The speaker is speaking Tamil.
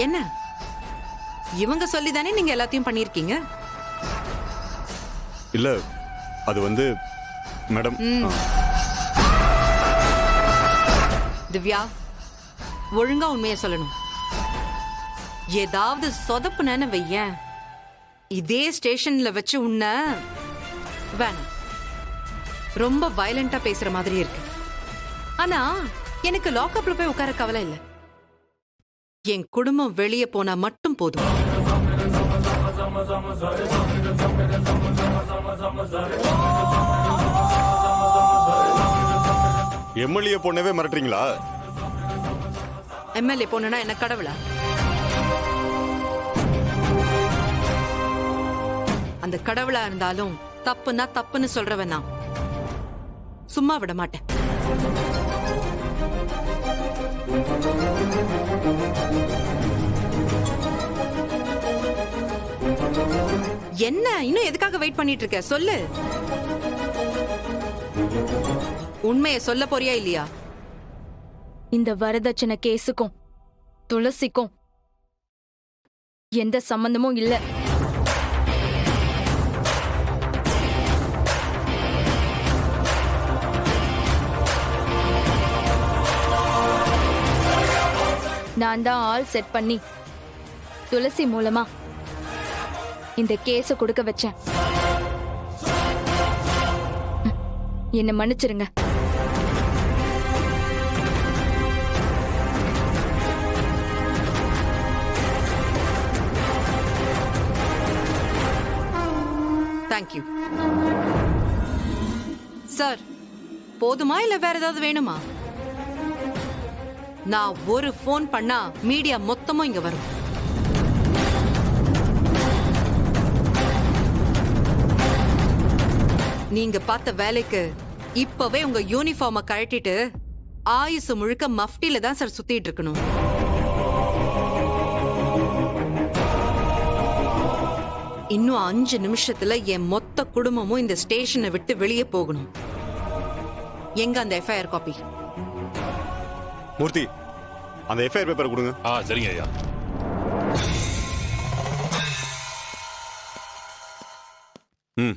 என்ன இவங்க சொல்லிதானே நீங்க எல்லாத்தையும் பண்ணிருக்கீங்க? இல்ல அது வந்து மேடம். திவ்யா, ஒழுங்கா உண்மையை சொல்லணும். ஏதாவது சொதப்புனேன்னு வையேன், இதே ஸ்டேஷன்ல வச்சு உன்ன வேணாம். ரொம்ப வயலண்டா பேசுற மாதிரி இருக்கு. ஆனா எனக்கு லாக்அப்ல போய் உட்கார கவலை இல்ல. என் குடும்பம் வெளியே போனா மட்டும் போதும். எம்எல்ஏ பொண்ணவே மிரட்டுறீங்களா? எம்எல்ஏ பொண்ணுனா என்ன கடவுளா? அந்த கடவுளா இருந்தாலும் தப்புன்னா தப்புன்னு சொல்றவன் நான் சும்மா விட மாட்டேன். என்ன இன்னும் எதுக்காக வெயிட் பண்ணிட்டு இருக்க? சொல்லு, உண்மையை சொல்ல போறியா இல்லையா? இந்த வரதட்சணை கேஸுக்கும் துளசிக்கும் எந்த சம்பந்தமும் இல்ல. நான் தான் ஆள் செட் பண்ணி துளசி மூலமா இந்த கேஸ கொடுக்க வச்சேன். என்ன மன்னிச்சிருங்க. Thank you sir. போதுமா இல்ல வேற ஏதாவது வேணுமா? நான் ஒரு போன் பண்ணா மீடியா மொத்தமும் இங்க வரும். நீங்க பார்த்த வேலைக்கு இப்பவே உங்க யூனிஃபார்மை கழட்டிட்டு ஆயுசு முழுக்க மஃப்டில தான் சார் சுத்திட்டு இருக்கணும். இன்னும் 5 நிமிஷத்துல என் மொத்த குடும்பமும் இந்த ஸ்டேஷனை விட்டு வெளியே போகணும். எங்க அந்த எஃப்ஐஆர் காப்பி? மூர்த்தி, அந்த எஃப்ஐஆர் பேப்பர் கொடுங்க. சரிங்க ஐயா. ம்